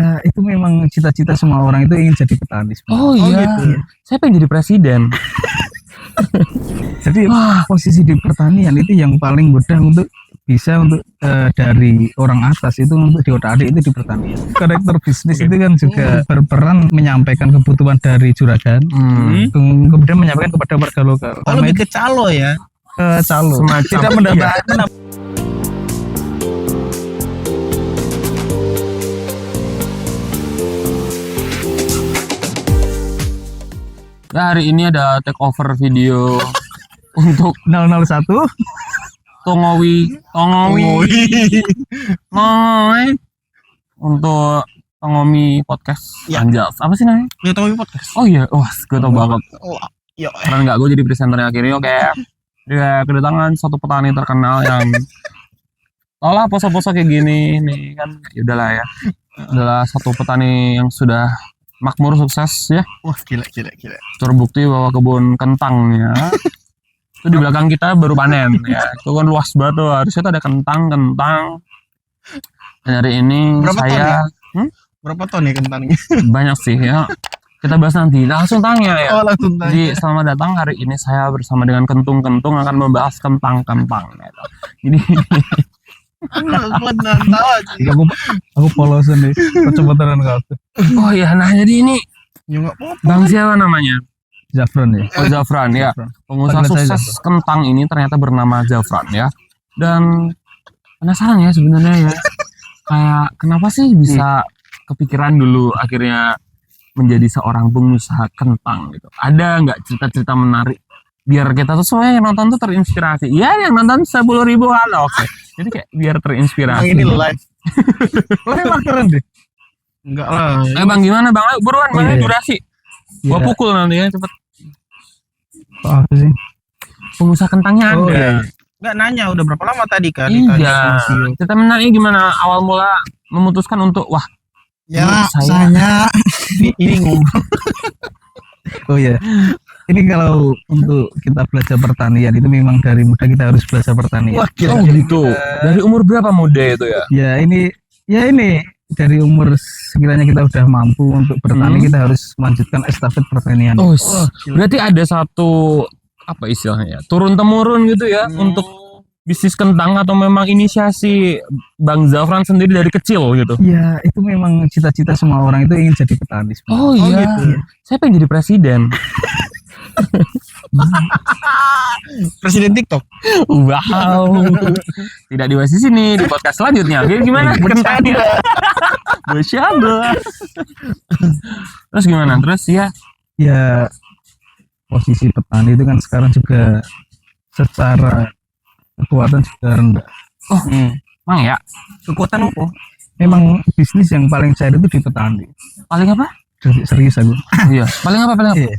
Ya itu memang cita-cita semua orang itu ingin jadi petani. Oh iya, gitu. Saya pengen jadi presiden. Jadi posisi di pertanian itu yang paling mudah untuk bisa untuk dari orang atas itu untuk diotak-atik itu di pertanian. Karakter bisnis itu kan juga berperan menyampaikan kebutuhan dari juragan, kemudian menyampaikan kepada warga lokal. Lebih ke calo ya. Calo. Tidak mendapatkan. Nah, hari ini ada take over video untuk 001 Tongowi untuk Tongomi podcast. Ya. Anjas, apa sih namanya? Ya Tongomi podcast. Oh iya, wah, gue tau banget. Yo. Keren nggak gue jadi presenternya akhirnya? Oke, dia kedatangan satu petani terkenal yang tau lah poso-poso kayak gini nih kan. Ya udahlah ya, adalah satu petani yang sudah makmur sukses ya. Wah gila. Terbukti bahwa kebun kentangnya itu di belakang kita baru panen ya. Itu kan luas banget tuh, harusnya tuh ada kentang. Dan hari ini Berapa saya Berapa ton ya kentangnya? banyak sih ya. Kita bahas nanti. Langsung tanya ya. Langsung tanya. Jadi selamat datang, hari ini saya bersama dengan Kentung akan membahas kentang gitu. Jadi Aku polosan nih, kecepatan kau. oh iya, nah jadi ini Ya enggak apa-apa. Bang siapa namanya? Zafran ya. Oh, Zafran ya. Pengusaha Panggil saya sukses kentang ini ternyata bernama Zafran ya. Dan penasaran ya sebenarnya ya. Kayak kenapa sih bisa kepikiran dulu akhirnya menjadi seorang pengusaha kentang gitu. Ada nggak cerita-cerita menarik biar kita tuh semua yang nonton tuh terinspirasi. Iya, yang nonton 10.000 kan. Oke. Jadi kayak biar terinspirasi. Ini live. Emang keren deh. Enggak lah. Bang gimana Bang? Ayo buruan Bang, Iya. durasi. Gua pukul nanti ya cepet. Apa sih? Pengusaha kentangnya Oh, ada. iya. Enggak nanya udah berapa lama tadi kan? Iya. Kita menanya gimana awal mula memutuskan untuk Ya, saya ini ngobrol. Oh ya. Ini kalau untuk kita belajar pertanian itu memang dari muda kita harus belajar pertanian. Wah, Oh gitu. Dari umur berapa muda itu ya? Ya ini dari umur sekiranya kita udah mampu untuk bertani, kita harus melanjutkan estafet pertanian. Oh, berarti ada satu apa istilahnya ya? Turun temurun gitu ya untuk bisnis kentang, atau memang inisiasi Bang Zafran sendiri dari kecil gitu? Ya itu memang cita-cita semua orang itu ingin jadi petani. Oh iya. Gitu. Saya pengen jadi presiden. Presiden TikTok. Wow. Tidak dibahas di sini, di podcast selanjutnya. Oke, gimana? Kentangnya. Bersyabda. Terus gimana? Terus Ya posisi petani itu kan sekarang juga secara kekuatan juga rendah. Oh, emang ya? Kekuatan apa? Memang bisnis yang paling cair itu di petani. Paling apa? Serius aku. Iya. Paling apa? Iya.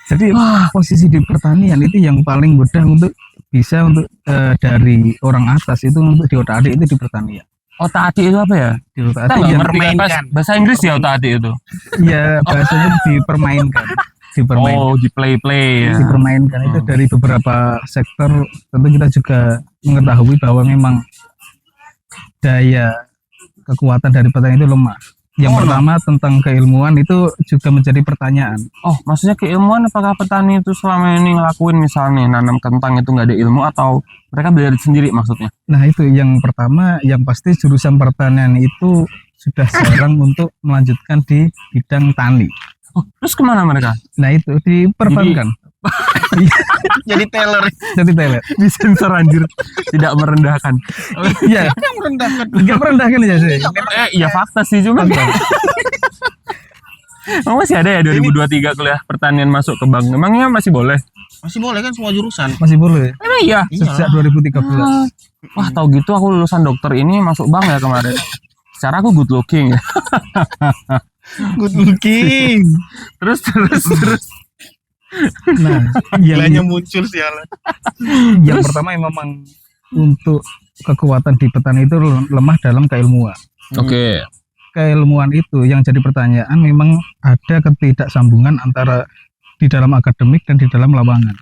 Jadi posisi di pertanian itu yang paling mudah untuk bisa untuk dari orang atas itu untuk diotak-atik itu di pertanian. Otak-atik itu apa ya? Diotak-atik Kita nggak ngerti Permainkan. bahasa Inggris ya otak-atik itu. ya bahasanya dipermainkan. Oh, di play ya. Dipermainkan itu dari beberapa sektor. Tentu kita juga mengetahui bahwa memang daya kekuatan dari petani itu lemah. Yang pertama tentang keilmuan itu juga menjadi pertanyaan. Oh, maksudnya keilmuan, apakah petani itu selama ini ngelakuin misalnya nanam kentang itu nggak ada ilmu, atau mereka belajar sendiri maksudnya? Nah itu yang pertama, yang pasti jurusan pertanian itu sudah jarang untuk melanjutkan di bidang tani. Oh, terus kemana mereka? Nah itu diperbankan. Jadi teller. Jadi teler. Disensor anjir, tidak merendahkan. Iya. Yang merendahkan. Enggak merendahkan ya sih. Iya fakta sih, cuma emang masih ada ya 2023 kuliah pertanian masuk ke bank? Emangnya masih boleh? Masih boleh kan semua jurusan? Masih boleh. Emang iya? Sejak 2013. Wah, tahu gitu aku lulusan dokter ini masuk bank ya kemarin. Secara aku good looking ya. Good looking. Terus. Nah, Gilanya muncul sialan. yang pertama memang untuk kekuatan di petani itu lemah dalam keilmuan. Oke. Keilmuan itu yang jadi pertanyaan, memang ada ketidaksambungan antara di dalam akademik dan di dalam lapangan.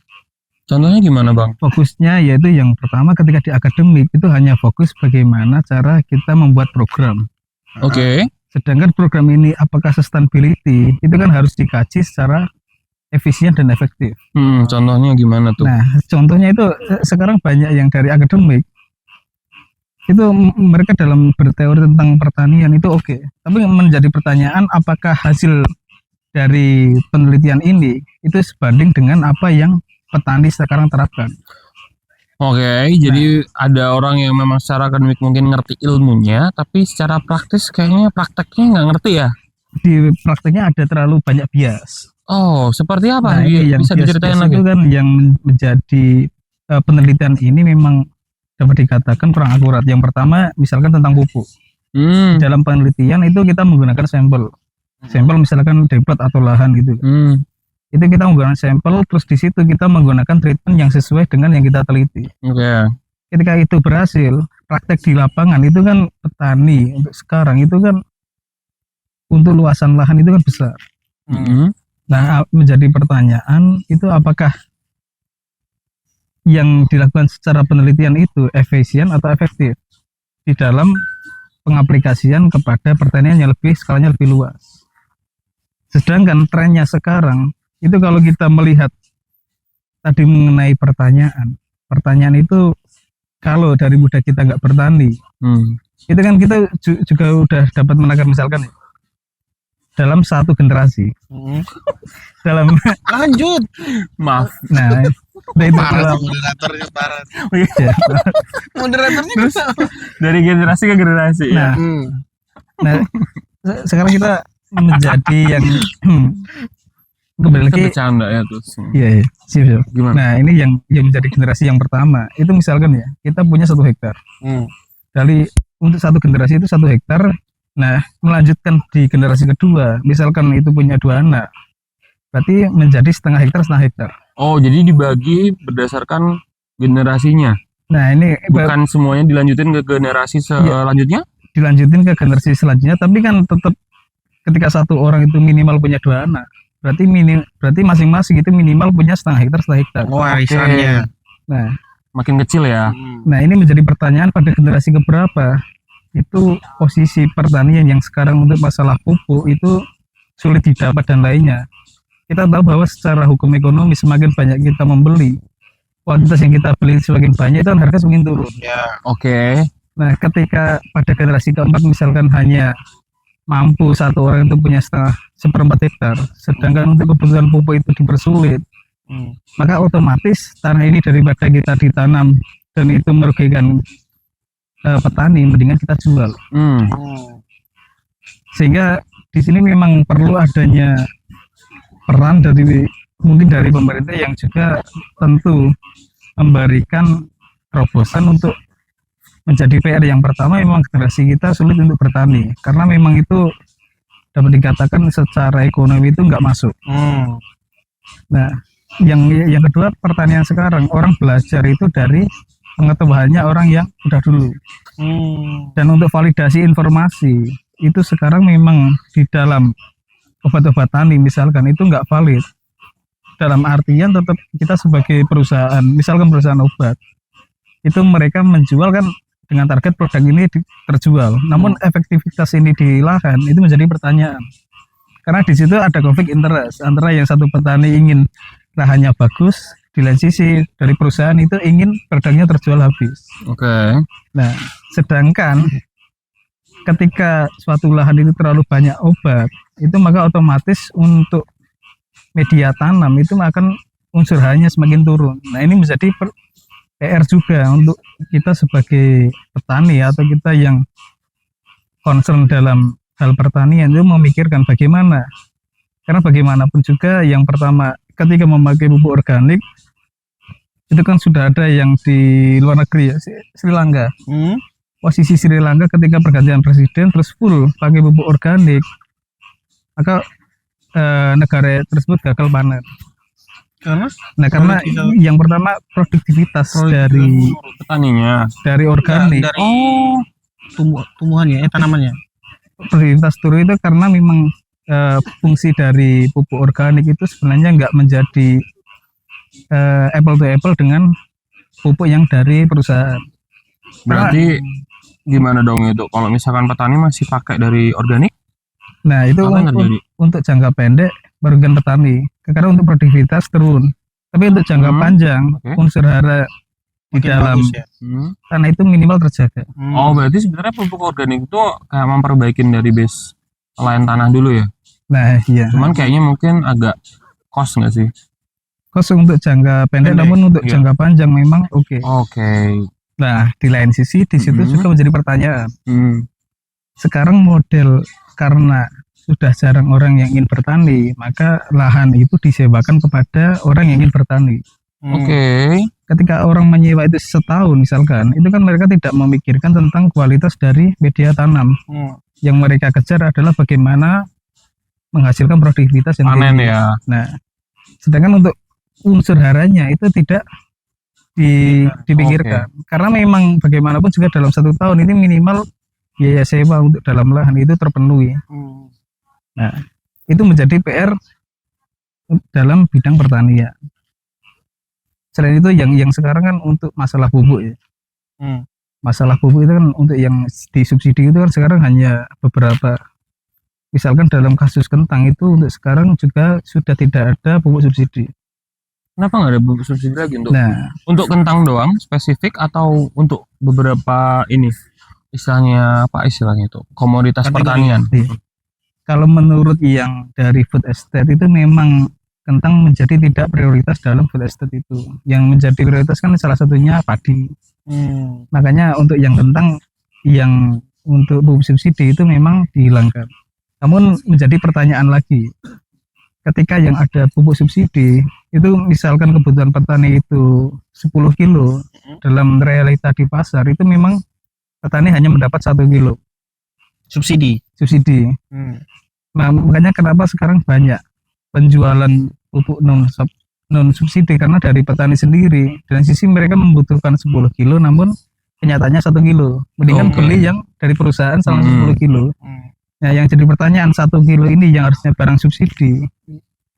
Contohnya gimana Bang? Fokusnya yaitu yang pertama ketika di akademik itu hanya fokus bagaimana cara kita membuat program. Oke. Sedangkan program ini apakah sustainability itu kan harus dikaji secara efisien dan efektif. Contohnya gimana tuh? Nah, contohnya itu sekarang banyak yang dari akademik itu mereka dalam berteori tentang pertanian itu oke. Tapi menjadi pertanyaan apakah hasil dari penelitian ini itu sebanding dengan apa yang petani sekarang terapkan. Oke, jadi ada orang yang memang secara akademik mungkin ngerti ilmunya, tapi secara praktis kayaknya prakteknya nggak ngerti ya. Di prakteknya ada terlalu banyak bias. Oh, seperti apa? Nah, ini yang Bisa diceritain bias-bias lagi? itu kan yang menjadi penelitian ini memang dapat dikatakan kurang akurat. Yang pertama, misalkan tentang pupuk. Dalam penelitian itu kita menggunakan sampel misalkan depot atau lahan gitu. Itu kita menggunakan sampel, terus di situ kita menggunakan treatment yang sesuai dengan yang kita teliti. Oke. Ketika itu berhasil, praktek di lapangan itu kan petani untuk sekarang itu kan untuk luasan lahan itu kan besar. Nah, menjadi pertanyaan itu apakah yang dilakukan secara penelitian itu efisien atau efektif di dalam pengaplikasian kepada pertanian yang skalanya lebih luas. Sedangkan trennya sekarang itu kalau kita melihat tadi mengenai pertanyaan itu kalau dari muda kita nggak bertani, itu kan kita juga udah dapat menakar misalkan dalam satu generasi, dalam Lanjut. Maaf. nah itu Parah sih moderatornya parah. ya. Moderatornya Terus dari generasi ke generasi ya. Nah, sekarang kita menjadi yang kembali Kita lagi. bercanda ya terus. Iya, siap. Gimana? Nah, ini yang menjadi generasi yang pertama. Itu misalkan ya, kita punya 1 hektar. Dari untuk satu generasi itu 1 hektar. Nah, melanjutkan di generasi kedua, misalkan itu punya 2 anak, berarti menjadi setengah hektar. Oh, jadi dibagi berdasarkan generasinya. Nah, ini Bukan semuanya dilanjutin ke generasi selanjutnya? dilanjutin ke generasi selanjutnya, tapi kan tetap ketika satu orang itu minimal punya 2 anak, berarti masing-masing itu minimal punya setengah hektar. Warisannya. Nah, Makin kecil ya. nah ini menjadi pertanyaan pada generasi keberapa itu posisi pertanian yang sekarang untuk masalah pupuk itu sulit didapat dan lainnya. Kita tahu bahwa secara hukum ekonomi semakin banyak kita membeli, kuantitas yang kita beli semakin banyak itu kan harga semakin turun. Ya. Oke. Nah, ketika pada generasi keempat misalkan hanya mampu satu orang itu punya seperempat hektar, sedangkan untuk kebutuhan pupuk itu dipersulit, maka otomatis tanah ini daripada kita ditanam dan itu merugikan petani, mendingan kita jual. Sehingga di sini memang perlu adanya peran mungkin dari pemerintah yang juga tentu memberikan terobosan untuk menjadi PR. Yang pertama memang generasi kita sulit untuk bertani karena memang itu dapat dikatakan secara ekonomi itu nggak masuk. Nah, yang kedua, pertanian sekarang orang belajar itu dari pengetahuannya orang yang udah dulu. Dan untuk validasi informasi itu sekarang memang di dalam obat-obat tani misalkan itu nggak valid. Dalam artian tetap kita sebagai perusahaan, misalkan perusahaan obat, itu mereka menjual kan dengan target produk ini terjual. Namun efektivitas ini di lahan itu menjadi pertanyaan. Karena di situ ada konflik interest antara yang satu petani ingin lahannya bagus, di lain sisi dari perusahaan itu ingin produknya terjual habis. Oke. Nah, sedangkan ketika suatu lahan itu terlalu banyak obat, itu maka otomatis untuk media tanam itu akan unsur hanya semakin turun. Nah, ini menjadi PR juga untuk kita sebagai petani atau kita yang concern dalam hal pertanian itu memikirkan bagaimana. Karena bagaimanapun juga yang pertama ketika memakai pupuk organik itu kan sudah ada yang di luar negeri ya, Sri Lanka. Posisi Sri Lanka ketika pergantian presiden terus full pakai pupuk organik, maka negara tersebut gagal panen. Karena yang pertama produktivitas dari petaninya, dari organik. Dari tumbuhannya, tanamannya. Produktivitas turun itu karena memang fungsi dari pupuk organik itu sebenarnya nggak menjadi apple to apple dengan pupuk yang dari perusahaan. Berarti gimana dong itu? Kalau misalkan petani masih pakai dari organik? Nah, itu Apa yang terjadi? untuk jangka pendek merugikan petani. Karena untuk produktivitas turun. Tapi untuk jangka Hmm, panjang, oke. unsur hara di Makin dalam bagus ya. tanah itu minimal terjaga. Oh, berarti sebenarnya pupuk organik itu kayak memperbaikin dari base lain tanah dulu ya. Nah, iya. Cuman kayaknya mungkin agak cost nggak sih? Kos untuk jangka pendek, Pendek, namun untuk iya. jangka panjang memang oke. Oke. Nah, di lain sisi di situ Mhm. juga menjadi pertanyaan. Hmm. Sekarang model karena sudah jarang orang yang ingin bertani, maka lahan itu disewakan kepada orang yang ingin bertani. Oke. Ketika orang menyewa itu setahun misalkan, itu kan mereka tidak memikirkan tentang kualitas dari media tanam. Yang mereka kejar adalah bagaimana menghasilkan produktivitas yang Panen tinggi. ya. Nah, sedangkan untuk unsur haranya itu tidak dipikirkan. Karena memang bagaimanapun juga dalam 1 tahun ini minimal biaya sewa untuk dalam lahan itu terpenuhi. Nah, itu menjadi PR dalam bidang pertanian. Selain itu yang sekarang kan untuk masalah pupuk ya. Masalah pupuk itu kan untuk yang disubsidi itu kan sekarang hanya beberapa. Misalkan dalam kasus kentang itu untuk sekarang juga sudah tidak ada pupuk subsidi. Kenapa nggak ada pupuk subsidi lagi Nah, untuk kentang doang spesifik atau untuk beberapa ini istilahnya apa istilahnya itu komoditas Kategori. pertanian? kalau menurut yang dari food estate itu memang kentang menjadi tidak prioritas dalam food estate itu. Yang menjadi prioritas kan salah satunya padi. Makanya untuk yang kentang yang untuk pupuk subsidi itu memang dihilangkan. Namun menjadi pertanyaan lagi, ketika yang ada pupuk subsidi itu misalkan kebutuhan petani itu 10 kilo, dalam realita di pasar itu memang petani hanya mendapat 1 kilo Subsidi. Nah, makanya kenapa sekarang banyak penjualan pupuk non subsidi, karena dari petani sendiri dan sisi mereka membutuhkan 10 kilo namun kenyataannya 1 kilo. Mendingan Oke. beli yang dari perusahaan sama 10 kilo. Hmm. Nah, yang jadi pertanyaan 1 kilo ini yang harusnya barang subsidi.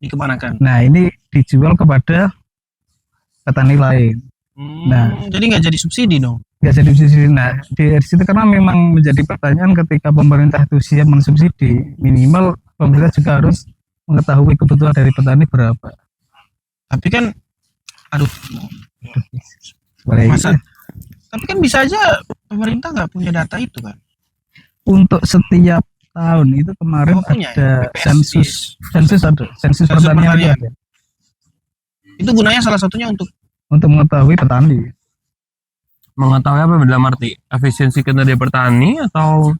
Dikemanakan? Nah, ini dijual kepada petani lain. Nah. Jadi nggak jadi subsidi dong. Nggak jadi subsidi. Nah, di situ karena memang menjadi pertanyaan ketika pemerintah itu siap mensubsidi, minimal pemerintah juga harus mengetahui kebutuhan dari petani berapa. Tapi kan, aduh, Baik. masa? Tapi kan bisa aja pemerintah nggak punya data itu kan? Untuk setiap tahun itu kemarin Oh, punya ada ya? BPS. sensus ada sensus pertanian itu ada Itu gunanya salah satunya untuk untuk mengetahui petani. Mengetahui apa dalam arti efisiensi kinerja petani atau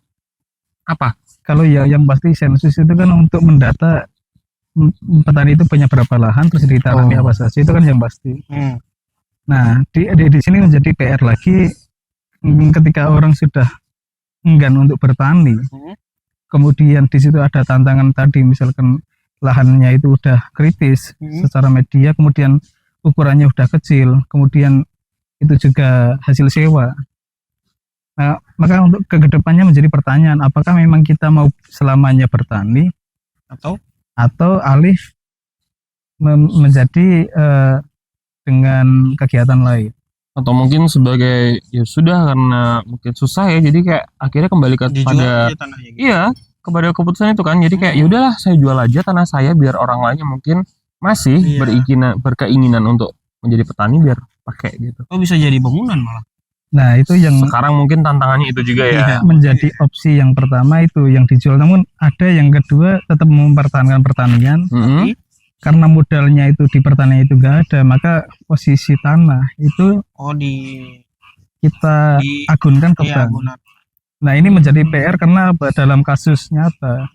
apa? Kalau yang pasti sensus itu kan untuk mendata petani itu punya berapa lahan terus ditanami apa saja, itu kan yang pasti. Nah, di sini menjadi PR lagi ketika orang sudah enggan untuk bertani. Kemudian di situ ada tantangan tadi, misalkan lahannya itu udah kritis secara media, kemudian ukurannya udah kecil, kemudian itu juga hasil sewa. Nah, maka untuk kedepannya menjadi pertanyaan, apakah memang kita mau selamanya bertani atau alih menjadi dengan kegiatan lain. Atau mungkin sebagai ya sudah karena mungkin susah ya, jadi kayak akhirnya kembali kepada iya kepada keputusan itu kan, jadi kayak ya udahlah saya jual aja tanah saya biar orang lain yang mungkin masih berkeinginan untuk menjadi petani biar pakai gitu. Oh, bisa jadi bangunan malah. Nah, itu yang Sekarang mungkin tantangannya itu juga ya. menjadi opsi yang pertama itu yang dijual, namun ada yang kedua tetap mempertahankan pertanian. Karena modalnya itu di pertanian itu enggak ada, maka posisi tanah itu kita agunkan ke bank. Nah, ini menjadi PR karena dalam kasus nyata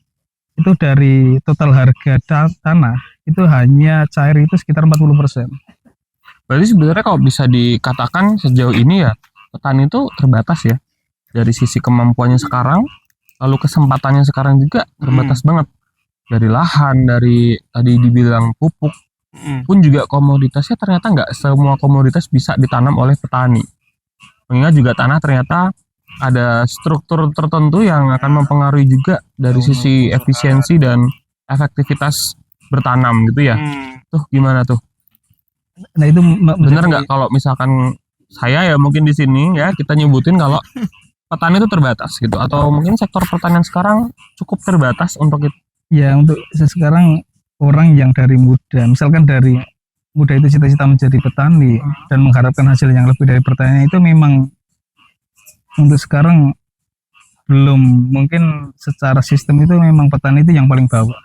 itu dari total harga tanah itu hanya cair itu sekitar 40%. Berarti sebenarnya kalau bisa dikatakan sejauh ini ya petani itu terbatas ya dari sisi kemampuannya sekarang, lalu kesempatannya sekarang juga terbatas banget. Dari lahan, dari tadi dibilang pupuk, pun juga komoditasnya ternyata nggak semua komoditas bisa ditanam oleh petani. Mengingat juga tanah ternyata ada struktur tertentu yang akan mempengaruhi juga dari sisi efisiensi dan efektivitas bertanam gitu ya. Tuh gimana tuh? Nah, itu bener nggak kalau misalkan saya ya mungkin di sini ya kita nyebutin kalau petani itu terbatas gitu, atau mungkin sektor pertanian sekarang cukup terbatas untuk itu? Ya untuk sekarang orang yang dari muda, misalkan dari muda itu cita-cita menjadi petani dan mengharapkan hasil yang lebih dari pertanian, itu memang untuk sekarang belum, mungkin secara sistem itu memang petani itu yang paling bawah.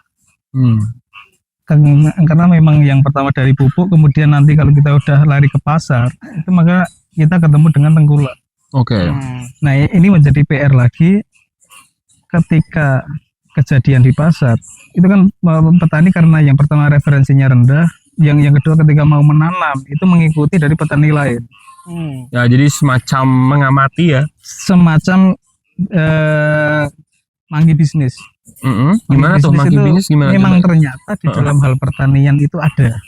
Karena memang yang pertama dari pupuk, kemudian nanti kalau kita udah lari ke pasar itu maka kita ketemu dengan tengkulak. Oke. Nah ini menjadi PR lagi ketika kejadian di pasar. Itu kan petani karena yang pertama referensinya rendah, yang kedua ketika mau menanam itu mengikuti dari petani lain. Ya jadi semacam mengamati ya. Semacam manggi bisnis. Gimana tuh manggi bisnis gimana? Memang ternyata di dalam hal pertanian itu ada.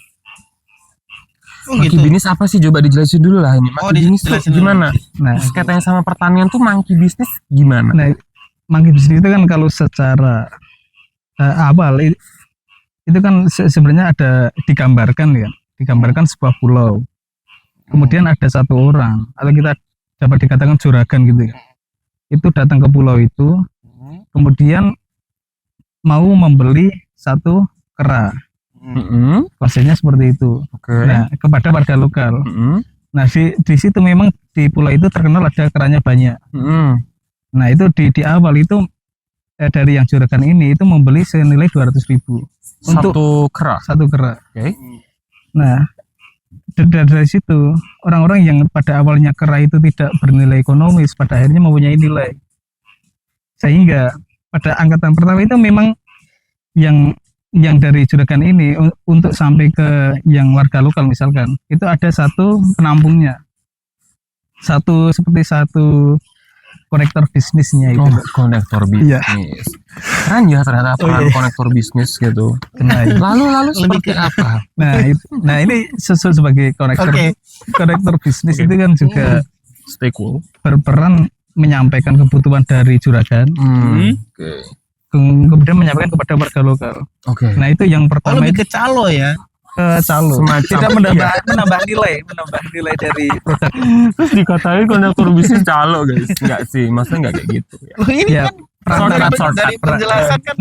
Manggi bisnis apa sih? Coba dijelasin dulu lah ini. Manggi bisnis tuh gimana? Nah, kaitannya sama pertanian tuh manggi bisnis gimana? Nah, manggi bisnis itu kan kalau secara awal itu kan sebenarnya ada digambarkan sebuah pulau. Kemudian ada satu orang atau kita dapat dikatakan juragan gitu ya. Itu datang ke pulau itu, kemudian mau membeli satu kera. Konsepnya seperti itu. Nah, kepada warga lokal. Nah, di situ memang di pulau itu terkenal ada keranya banyak. Nah, itu di awal itu dari yang juragan ini itu membeli senilai 200.000 untuk satu kera. Nah, dari situ orang-orang yang pada awalnya kera itu tidak bernilai ekonomis pada akhirnya mempunyai nilai, sehingga pada angkatan pertama itu memang yang dari juragan ini untuk sampai ke yang warga lokal misalkan itu ada satu penampungnya, seperti satu konektor bisnisnya itu. Konektor bisnis. Keren ya ternyata peran konektor bisnis gitu. Lalu seperti apa? Nah ini sebagai konektor bisnis itu kan juga stay cool, berperan menyampaikan kebutuhan dari juragan. Kemudian menyampaikan kepada warga lokal. Nah itu yang pertama. Lebih ke calo ya. Calo. Tidak menambah nilai dari produk. Terus dikatain konektor bisnis calo guys. Enggak sih, maksudnya enggak kayak gitu ya. Ini kan dari penjelasan kan.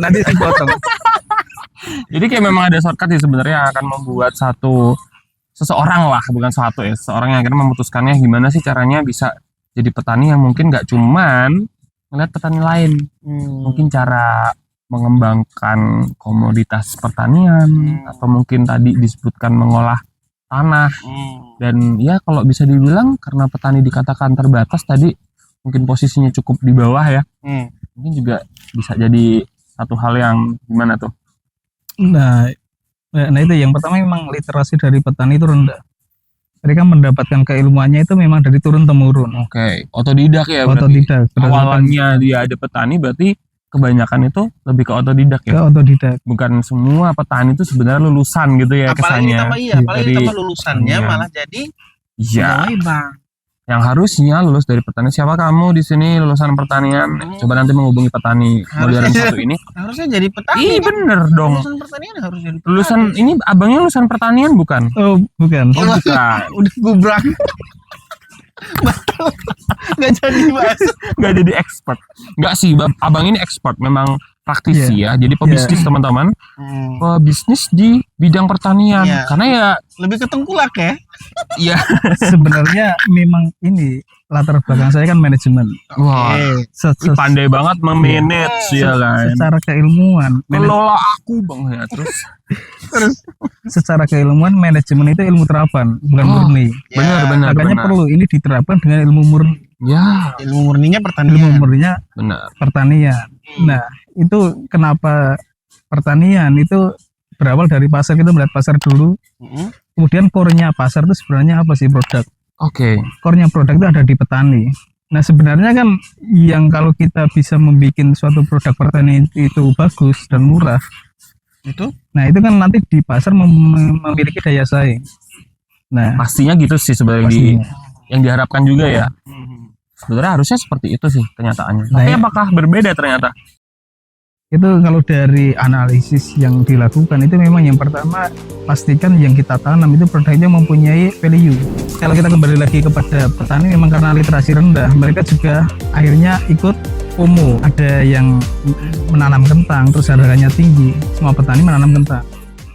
Nanti dipotong. Jadi kayak memang ada shortcut sih sebenarnya akan membuat seseorang lah, bukan satu ya, seseorang yang akhirnya memutuskannya gimana sih caranya bisa jadi petani yang mungkin nggak cuman ngeliat petani lain, mungkin cara mengembangkan komoditas pertanian atau mungkin tadi disebutkan mengolah tanah. Dan ya kalau bisa dibilang karena petani dikatakan terbatas tadi, mungkin posisinya cukup di bawah ya, mungkin juga bisa jadi satu hal yang gimana tuh. Nah itu yang pertama memang literasi dari petani itu rendah. Mereka mendapatkan keilmuannya itu memang dari turun temurun. Otodidak ya. Otodidak. Awalnya dia ada petani berarti kebanyakan itu lebih ke otodidak ya. Bukan semua petani itu sebenarnya lulusan gitu ya kesannya. Apalagi ditambah lulusannya malah jadi Bang. Yang harusnya lulus dari petani. Siapa kamu di sini lulusan pertanian? Coba nanti menghubungi petani modern satu ini. Harusnya jadi petani. Iya bener dong. Lulusan pertanian harus jadi petani. Lulusan ini abangnya lulusan pertanian bukan? Bukan. Bukan. Udah gubrak. Nggak jadi mas. Nggak jadi expert. Nggak sih, abang ini expert. Memang praktisi ya. Jadi pebisnis teman-teman. Pebisnis di bidang pertanian. Karena ya lebih ke tengkulak ya. Iya. Sebenarnya memang ini latar belakang saya kan manajemen. Wah, pandai banget memanage ya kan. Secara keilmuan. Kelola aku bang ya terus. Secara keilmuan manajemen itu ilmu terapan, bukan murni. Benar. Makanya perlu ini diterapkan dengan ilmu murni. Ya. Ilmu murninya pertanian. Ilmu murninya pertanian. Nah itu kenapa pertanian itu berawal dari pasar, kita melihat pasar dulu. Kemudian core-nya pasar itu sebenarnya apa sih, produk. Core-nya produk itu ada di petani. Nah sebenarnya kan yang kalau kita bisa membuat suatu produk pertanian itu bagus dan murah, nah itu kan nanti di pasar memiliki daya saing. Nah pastinya gitu sih sebenarnya yang diharapkan juga ya. Sebenarnya harusnya seperti itu sih kenyataannya. Tapi apakah berbeda ternyata? Itu kalau dari analisis yang dilakukan itu memang yang pertama pastikan yang kita tanam itu produknya mempunyai value. Kalau kita kembali lagi kepada petani, memang karena literasi rendah, mereka juga akhirnya ikut FOMO. Ada yang menanam kentang terus harganya tinggi, semua petani menanam kentang.